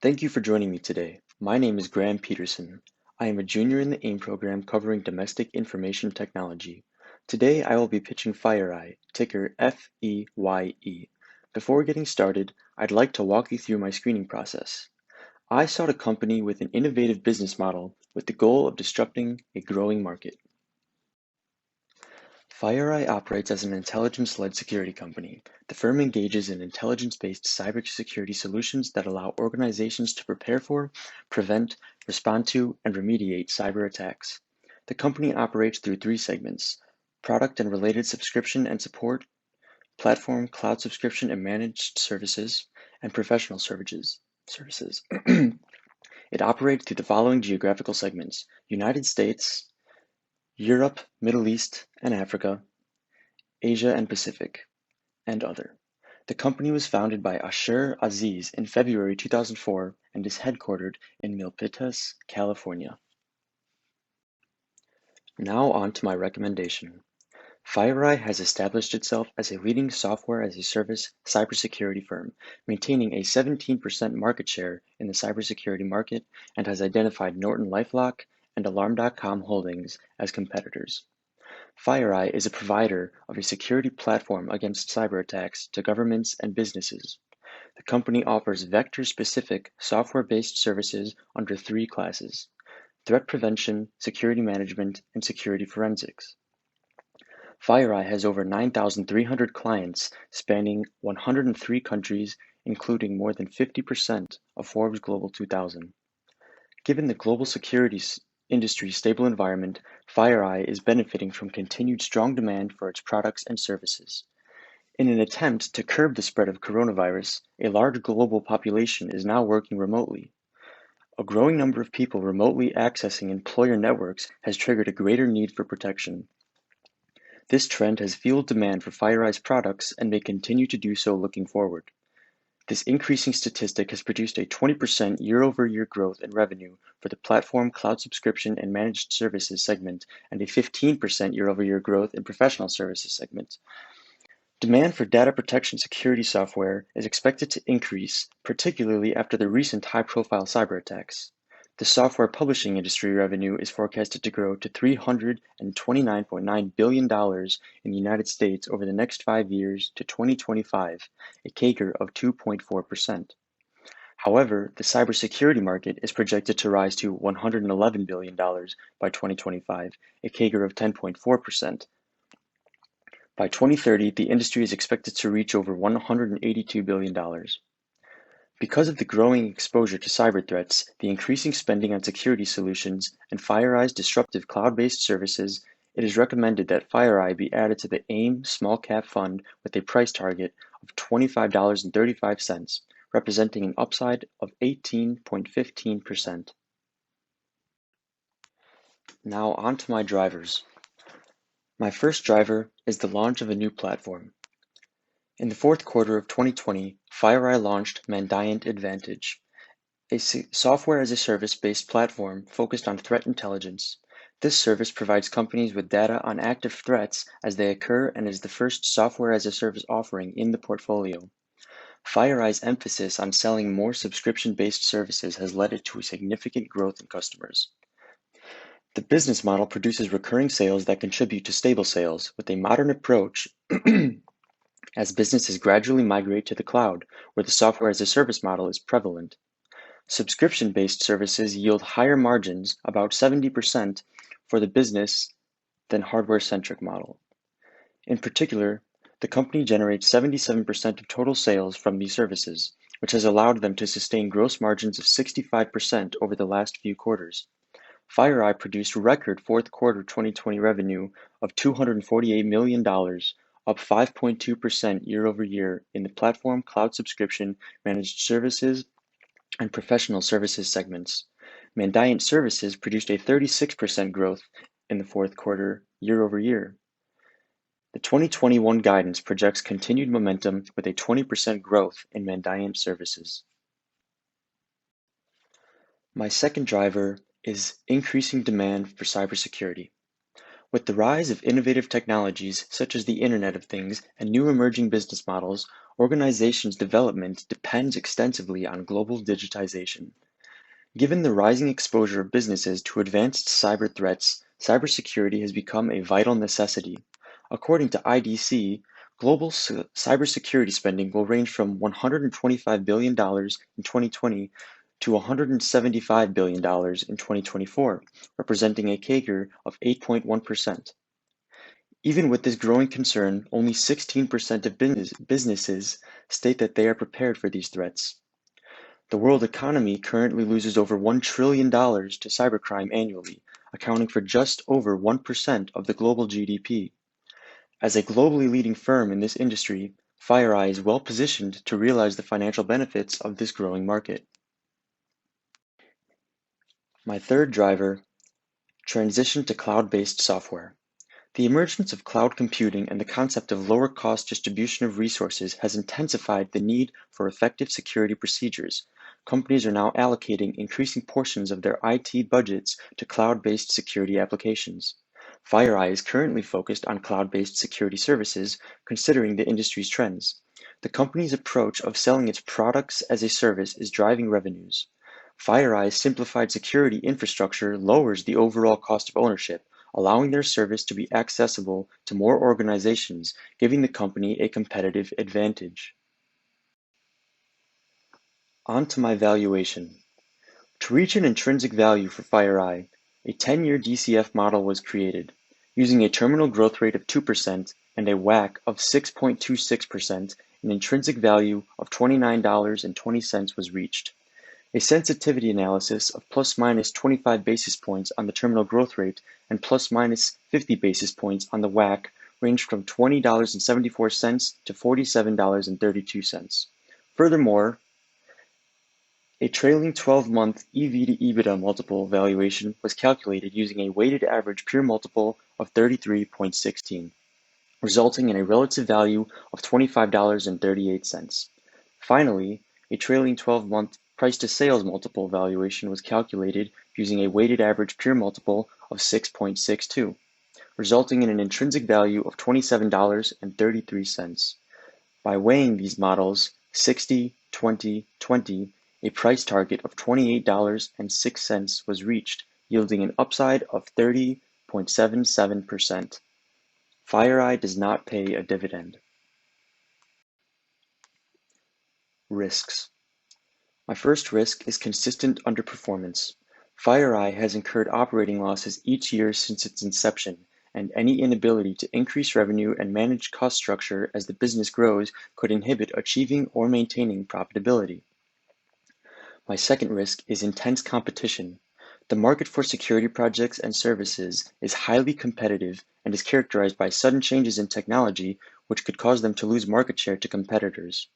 Thank you for joining me today. My name is Graham Pedersen. I am a junior in the AIM program covering domestic information technology. Today I will be pitching FireEye, ticker FEYE. Before getting started, I'd like to walk you through my screening process. I sought a company with an innovative business model with the goal of disrupting a growing market. FireEye operates as an intelligence-led security company. The firm engages in intelligence-based cybersecurity solutions that allow organizations to prepare for, prevent, respond to, and remediate cyber attacks. The company operates through three segments: product and related subscription and support, platform, cloud subscription and managed services, and professional services. It operates through the following geographical segments: United States, Europe, Middle East, and Africa, Asia and Pacific, and other. The company was founded by Asher Aziz in February 2004 and is headquartered in Milpitas, California. Now on to my recommendation. FireEye has established itself as a leading software-as-a-service cybersecurity firm, maintaining a 17% market share in the cybersecurity market, and has identified NortonLifeLock and Alarm.com Holdings as competitors. FireEye is a provider of a security platform against cyber attacks to governments and businesses. The company offers vector-specific software-based services under three classes: threat prevention, security management, and security forensics. FireEye has over 9,300 clients spanning 103 countries, including more than 50% of Forbes Global 2000. Given the global security industry's stable environment, FireEye is benefiting from continued strong demand for its products and services. In an attempt to curb the spread of coronavirus, a large global population is now working remotely. A growing number of people remotely accessing employer networks has triggered a greater need for protection. This trend has fueled demand for FireEye's products and may continue to do so looking forward. This increasing statistic has produced a 20% year-over-year growth in revenue for the platform, cloud subscription, and managed services segment, and a 15% year-over-year growth in professional services segment. Demand for data protection security software is expected to increase, particularly after the recent high-profile cyber attacks. The software publishing industry revenue is forecasted to grow to $329.9 billion in the United States over the next 5 years to 2025, a CAGR of 2.4%. However, the cybersecurity market is projected to rise to $111 billion by 2025, a CAGR of 10.4%. By 2030, the industry is expected to reach over $182 billion. Because of the growing exposure to cyber threats, the increasing spending on security solutions, and FireEye's disruptive cloud-based services, it is recommended that FireEye be added to the AIM Small Cap Fund with a price target of $25.35, representing an upside of 18.15%. Now on to my drivers. My first driver is the launch of a new platform. In the fourth quarter of 2020, FireEye launched Mandiant Advantage, a software-as-a-service-based platform focused on threat intelligence. This service provides companies with data on active threats as they occur and is the first software-as-a-service offering in the portfolio. FireEye's emphasis on selling more subscription-based services has led it to a significant growth in customers. The business model produces recurring sales that contribute to stable sales with a modern approach as businesses gradually migrate to the cloud, where the software-as-a-service model is prevalent. Subscription-based services yield higher margins, about 70% for the business, than hardware-centric model. In particular, the company generates 77% of total sales from these services, which has allowed them to sustain gross margins of 65% over the last few quarters. FireEye produced record fourth quarter 2020 revenue of $248 million, up 5.2% year-over-year in the platform, cloud subscription, managed services, and professional services segments. Mandiant Services produced a 36% growth in the fourth quarter year-over-year. The 2021 guidance projects continued momentum with a 20% growth in Mandiant Services. My second driver is increasing demand for cybersecurity. With the rise of innovative technologies such as the Internet of Things and new emerging business models, organizations' development depends extensively on global digitization. Given the rising exposure of businesses to advanced cyber threats, cybersecurity has become a vital necessity. According to IDC, global cybersecurity spending will range from $125 billion in 2020 to $175 billion in 2024, representing a CAGR of 8.1%. Even with this growing concern, only 16% of businesses state that they are prepared for these threats. The world economy currently loses over $1 trillion to cybercrime annually, accounting for just over 1% of the global GDP. As a globally leading firm in this industry, FireEye is well positioned to realize the financial benefits of this growing market. My third driver, transition to cloud-based software. The emergence of cloud computing and the concept of lower cost distribution of resources has intensified the need for effective security procedures. Companies are now allocating increasing portions of their IT budgets to cloud-based security applications. FireEye is currently focused on cloud-based security services, considering the industry's trends. The company's approach of selling its products as a service is driving revenues. FireEye's simplified security infrastructure lowers the overall cost of ownership, allowing their service to be accessible to more organizations, giving the company a competitive advantage. On to my valuation. To reach an intrinsic value for FireEye, a 10-year DCF model was created, using a terminal growth rate of 2% and a WACC of 6.26%. An intrinsic value of $29.20 was reached. A sensitivity analysis of plus minus 25 basis points on the terminal growth rate and plus minus 50 basis points on the WACC ranged from $20.74 to $47.32. Furthermore, a trailing 12-month EV to EBITDA multiple valuation was calculated using a weighted average peer multiple of 33.16, resulting in a relative value of $25.38. Finally, a trailing 12-month price-to-sales multiple valuation was calculated using a weighted average peer multiple of 6.62, resulting in an intrinsic value of $27.33. By weighing these models 60, 20, 20, a price target of $28.06 was reached, yielding an upside of 30.77%. FireEye does not pay a dividend. Risks. My first risk is consistent underperformance. FireEye has incurred operating losses each year since its inception, and any inability to increase revenue and manage cost structure as the business grows could inhibit achieving or maintaining profitability. My second risk is intense competition. The market for security projects and services is highly competitive and is characterized by sudden changes in technology which could cause them to lose market share to competitors.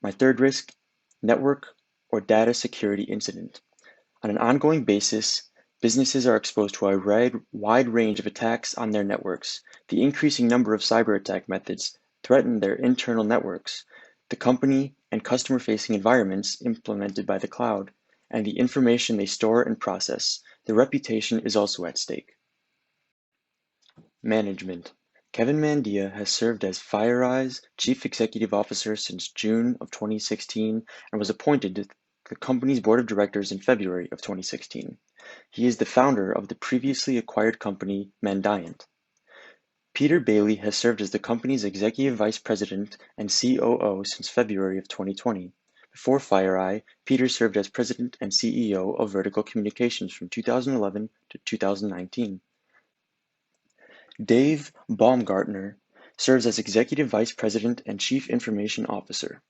My third risk, network or data security incident. On an ongoing basis, businesses are exposed to a wide range of attacks on their networks. The increasing number of cyber attack methods threaten their internal networks, the company and customer-facing environments implemented by the cloud, and the information they store and process. Their reputation is also at stake. Management. Kevin Mandia has served as FireEye's Chief Executive Officer since June of 2016 and was appointed to the company's board of directors in February of 2016. He is the founder of the previously acquired company Mandiant. Peter Bailey has served as the company's Executive Vice President and COO since February of 2020. Before FireEye, Peter served as President and CEO of Vertical Communications from 2011 to 2019. Dave Baumgartner serves as Executive Vice President and Chief Information Officer.